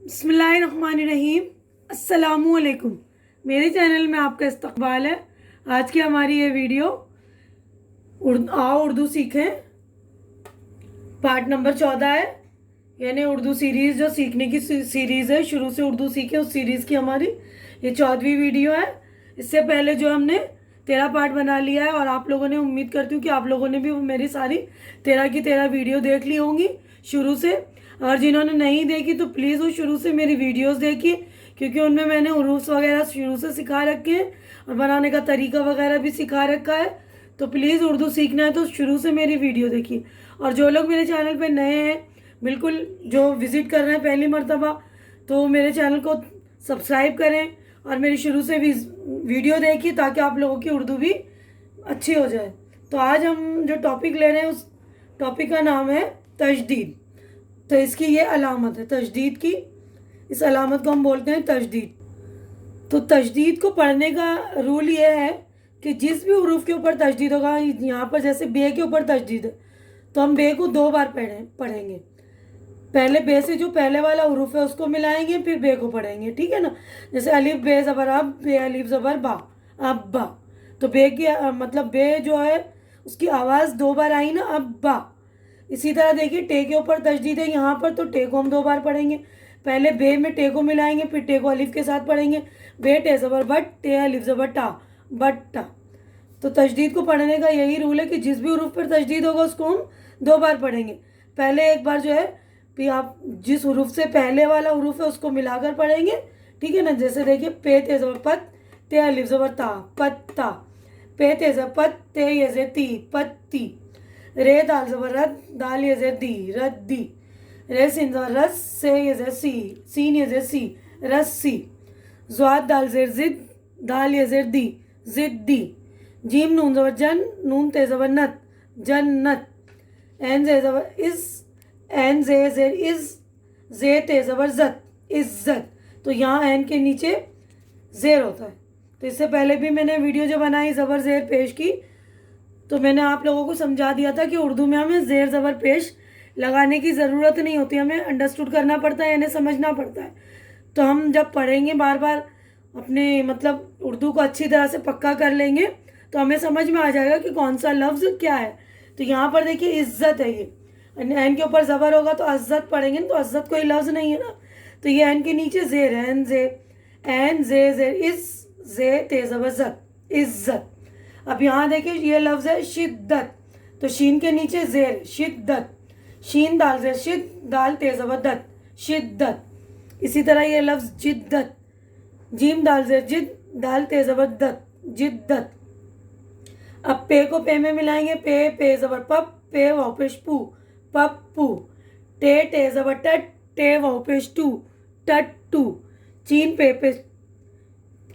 बिस्मिल्लाहिर्रहमानिर्रहीम। अस्सलामुअलैकुम। मेरे चैनल में आपका इस्तकबाल है। आज की हमारी ये वीडियो आओ उर्दू सीखें पार्ट नंबर 14 है। यानी उर्दू सीरीज़ जो सीखने की सीरीज़ है, शुरू से उर्दू सीखें उस सीरीज़ की हमारी ये 14वीं वीडियो है। इससे पहले जो हमने 13 पार्ट बना लिया है और आप लोगों ने, उम्मीद करती हूँ कि आप लोगों ने भी मेरी सारी 13 की 13 वीडियो देख ली होंगी शुरू से। और जिन्होंने नहीं देखी तो प्लीज़ वो शुरू से मेरी वीडियोस देखिए, क्योंकि उनमें मैंने उरूफ वगैरह शुरू से सिखा रखे हैं और बनाने का तरीका वगैरह भी सिखा रखा है। तो प्लीज़ उर्दू सीखना है तो शुरू से मेरी वीडियो देखिए। और जो लोग मेरे चैनल पे नए हैं, बिल्कुल जो विज़िट कर रहे हैं पहली मर्तबा, तो मेरे चैनल को सब्सक्राइब करें और मेरी शुरू से वीडियो देखिए ताकि आप लोगों की उर्दू भी अच्छी हो जाए। तो आज हम जो टॉपिक ले रहे हैं उस टॉपिक का नाम है तजदीद। तो इसकी ये अलामत है तजदीद की, इस अलामत को हम बोलते हैं तजदीद। तो तजदीद को पढ़ने का रूल ये है कि जिस भी उरूफ के ऊपर तजदीद होगा, यहाँ पर जैसे बे के ऊपर तजदीद है तो हम बे को 2 बार पढ़ेंगे। पहले बे से जो पहले वाला उरूफ है उसको मिलाएंगे, फिर बे को पढ़ेंगे, ठीक है ना। जैसे अलिफ बे ज़बर अब, बे अलिफ ज़बर बा, अब बा। तो बे की मतलब बे जो है उसकी आवाज़ 2 बार आई ना, अब बा। इसी तरह देखिए टे के ऊपर तजदीद है यहाँ पर, तो टे को हम 2 बार पढ़ेंगे। पहले बे में टे को मिलाएंगे, फिर टे को अलिफ के साथ पढ़ेंगे। बे टे ज़बर बट, टे अलिफ ज़बर टा, बट्टा। तो तजदीद को पढ़ने का यही रूल है कि जिस भी उरूफ पर तजदीद होगा उसको हम 2 बार पढ़ेंगे। पहले एक बार जो है फिर आप जिस उरूफ से पहले वाला उरूफ है उसको मिलाकर पढ़ेंगे, ठीक है ना। जैसे देखिए पे ते ज़बर पत, ते अलिफ ज़बर ता, पत्ता। पे ते ज़बर पत, ते ये ज़े ती, पत्ती। रे दाल ज़बर रद, दाल ये ज़े दी, रद्दी। रे सिन ज़बर रस, से ये ज़े सी, सीन ये ज़े सी, रस्सी। ज़्वाद दाल ज़ेर ज़िद, दाल ये ज़ेर दी, ज़िद्दी। जीम नून ज़बर जन, नून ते ज़बर नत, जन्नत। एन ज़े ज़बर इस, एन ज़े ज़ेर इज़, ज़े ते ज़बर ज़त, इज़्ज़त। तो यहाँ एन के नीचे ज़ेर होता है। तो इससे पहले भी मैंने वीडियो जो बनाई ज़बर ज़ेर पेश की, तो मैंने आप लोगों को समझा दिया था कि उर्दू में हमें ज़ेर ज़बर पेश लगाने की ज़रूरत नहीं होती, हमें अंडरस्टूड करना पड़ता है, यानी समझना पड़ता है। तो हम जब पढ़ेंगे बार बार अपने मतलब उर्दू को अच्छी तरह से पक्का कर लेंगे तो हमें समझ में आ जाएगा कि कौन सा लफ्ज़ क्या है। तो यहाँ पर देखिए इज़्ज़त है, ये एन के ऊपर ज़बर होगा तो अज़्ज़त पढ़ेंगे, तो अज़्ज़त कोई लफ्ज़ नहीं है ना। तो ये एन के नीचे ज़ेर है, एन ज़े, एन ज़े ज़ेर इज़, ज़े ते ज़बर ज़त, इज़्ज़त। अब यहाँ देखिए ये लफ्ज़ है शिद्दत, तो शीन के नीचे ज़ेर, शिद्दत। शीन दाल ज़ेर शिद, दाल ते ज़बर दत, शिद्दत। इसी तरह ये लफ्ज़ जिद्दत, जीम दाल ज़ेर जिद, दाल ते ज़बर दत, जिद्दत। अब पे को पे में मिलाएंगे, पे पे ज़बर पप, पे वाव पेश पू, पप्पू। टे टे ज़बर टट, टे वाव पेश टू, टट्टू। चीन पे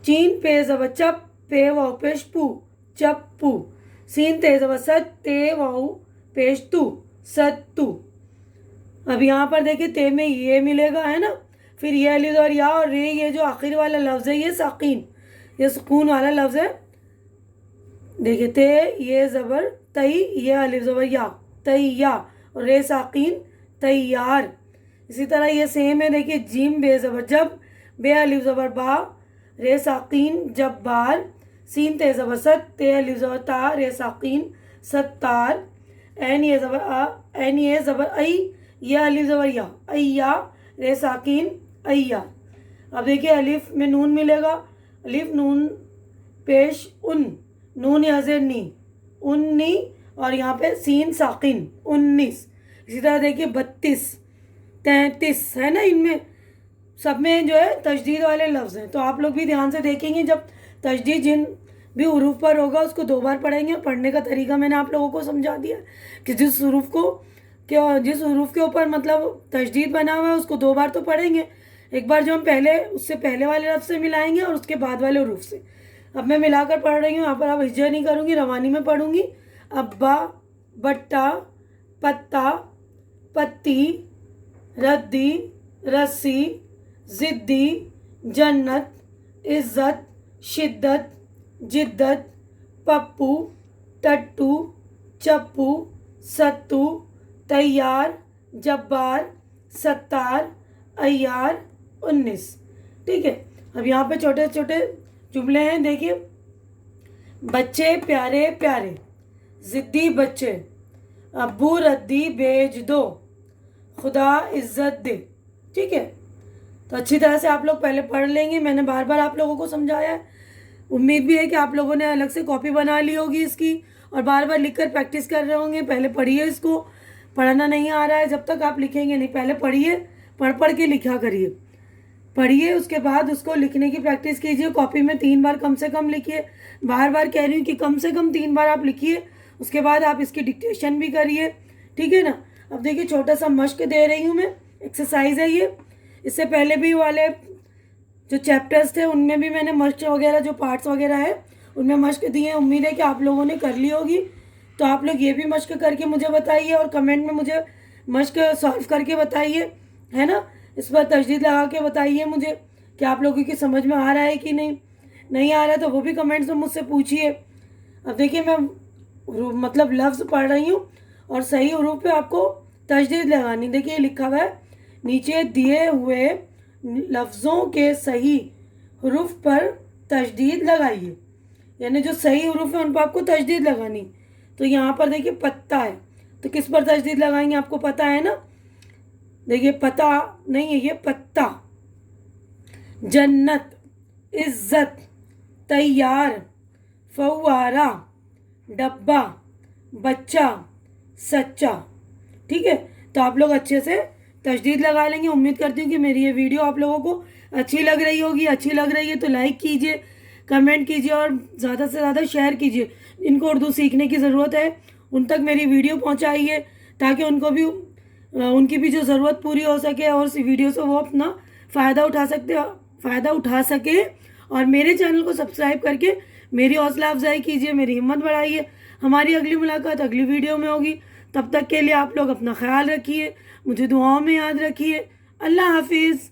चीन पे ज़बर चप, पे वाव पेश पू, चप्पू। सीन ते ज़बर सत, ते वाव पेश तू, सत्तू। अब यहाँ पर देखिए ते में ये मिलेगा, है ना। फिर ये अलिफ और या और रे, ये जो आखिर वाला लफ्ज़ है ये साकीन, ये सुकून वाला लफ्ज़ है। देखिए ते ये ज़बर तई, ये अलिफ ज़बर या, तैया। और रे साकीन, तैयार। इसी तरह ये सेम है, देखिए जीम बे ज़बर जब, बे अलिफ ज़बर बा, रे साकीन जब्बार। सीन ते ज़बर सत, ते अलिफ ज़बर ता, रे साकीन सत्तार। एन ये ज़बर आ, एन ये ज़बर आई, ये अलिफ ज़बर या, अय्या, रे साकीन अय्या। अब देखिए अलिफ में नून मिलेगा, अलिफ नून पेश उन, नून याज़ेर नी, उन्नी। और यहाँ पे सीन साकिन, 19। इसी तरह देखिए 32, 33, है ना। इनमें सब में जो है तजदीद वाले लफ्ज़ हैं। तो आप लोग भी ध्यान से देखेंगे, जब तजदीद जिन भी उरूफ पर होगा उसको 2 बार पढ़ेंगे। पढ़ने का तरीका मैंने आप लोगों को समझा दिया कि जिस उरूफ के ऊपर मतलब तजदीद बना हुआ है उसको 2 बार तो पढ़ेंगे। एक बार जो हम पहले उससे पहले वाले लफ्ज़ से मिलाएंगे और उसके बाद वाले उरूफ से। अब मैं मिलाकर पढ़ रही हूँ, यहाँ पर अब हिज्जा नहीं करूँगी, रवानी में पढ़ूँगी। अब्बा, बट्टा, पत्ता, पत्ती, रद्दी, रस्सी, ज़िद्दी, जन्नत, इज़्ज़त, शिद्दत, जिद्दत, पप्पू, टट्टू, चप्पू, सत्तू, तैयार, जब्बार, सत्तार, अय्यार, 19। ठीक है, अब यहाँ पे छोटे छोटे जुमले हैं, देखिए। बच्चे प्यारे प्यारे, जिद्दी बच्चे, अब्बू रद्दी भेज दो, खुदा इज्जत दे। ठीक है, तो अच्छी तरह से आप लोग पहले पढ़ लेंगे। मैंने बार बार आप लोगों को समझाया है। उम्मीद भी है कि आप लोगों ने अलग से कॉपी बना ली होगी इसकी और बार बार लिखकर प्रैक्टिस कर रहे होंगे। पहले पढ़िए इसको, पढ़ना नहीं आ रहा है जब तक आप लिखेंगे नहीं, पहले पढ़िए, पढ़ पढ़ के लिखा करिए। पढ़िए, उसके बाद उसको लिखने की प्रैक्टिस कीजिए। कॉपी में 3 बार कम से कम लिखिए। बार बार कह रही हूँ कि कम से कम 3 बार आप लिखिए। उसके बाद आप इसकी डिक्टेशन भी करिए। ठीक है ना। अब देखिए, छोटा सा मश्क दे रही हूँ मैं, एक्सरसाइज है ये। इससे पहले भी वाले जो चैप्टर्स थे उनमें भी मैंने मश्क वगैरह, जो पार्ट्स वगैरह है उनमें मश्क दिए हैं। उम्मीद है कि आप लोगों ने कर ली होगी। तो आप लोग ये भी मश्क करके मुझे बताइए और कमेंट में मुझे मश्क सॉल्व करके बताइए, है ना। इस पर तशदीद लगा के बताइए मुझे कि आप लोगों की समझ में आ रहा है कि नहीं आ रहा है, तो वो भी कमेंट्स में मुझसे पूछिए। अब देखिए, मैं मतलब लफ्ज़ पढ़ रही हूँ और सही हरूफ पे आपको तशदीद लगानी। देखिए लिखा हुआ है, नीचे दिए हुए लफ्ज़ों के सही हरूफ पर तशदीद लगाइए। यानी जो सही हरूफ है उन पर आपको तशदीद लगानी। तो यहाँ पर देखिए पत्ता है, तो किस पर तशदीद लगाएंगे आपको पता है ना। देखिए पता नहीं है, ये पत्ता। जन्नत, इज्जत, तैयार, फव्वारा, डब्बा, बच्चा, सच्चा। ठीक है, तो आप लोग अच्छे से तशदीद लगा लेंगे। उम्मीद करती हूँ कि मेरी ये वीडियो आप लोगों को अच्छी लग रही होगी। अच्छी लग रही है तो लाइक कीजिए, कमेंट कीजिए और ज़्यादा से ज़्यादा शेयर कीजिए। इनको उर्दू सीखने की ज़रूरत है उन तक मेरी वीडियो पहुँचाइए, ताकि उनको भी उनकी भी जो ज़रूरत पूरी हो सके और इस वीडियो से वो अपना फ़ायदा उठा सके। और मेरे चैनल को सब्सक्राइब करके मेरी हौसला अफजाई कीजिए, मेरी हिम्मत बढ़ाइए। हमारी अगली मुलाकात अगली वीडियो में होगी। तब तक के लिए आप लोग अपना ख्याल रखिए, मुझे दुआओं में याद रखिए। अल्लाह हाफिज़।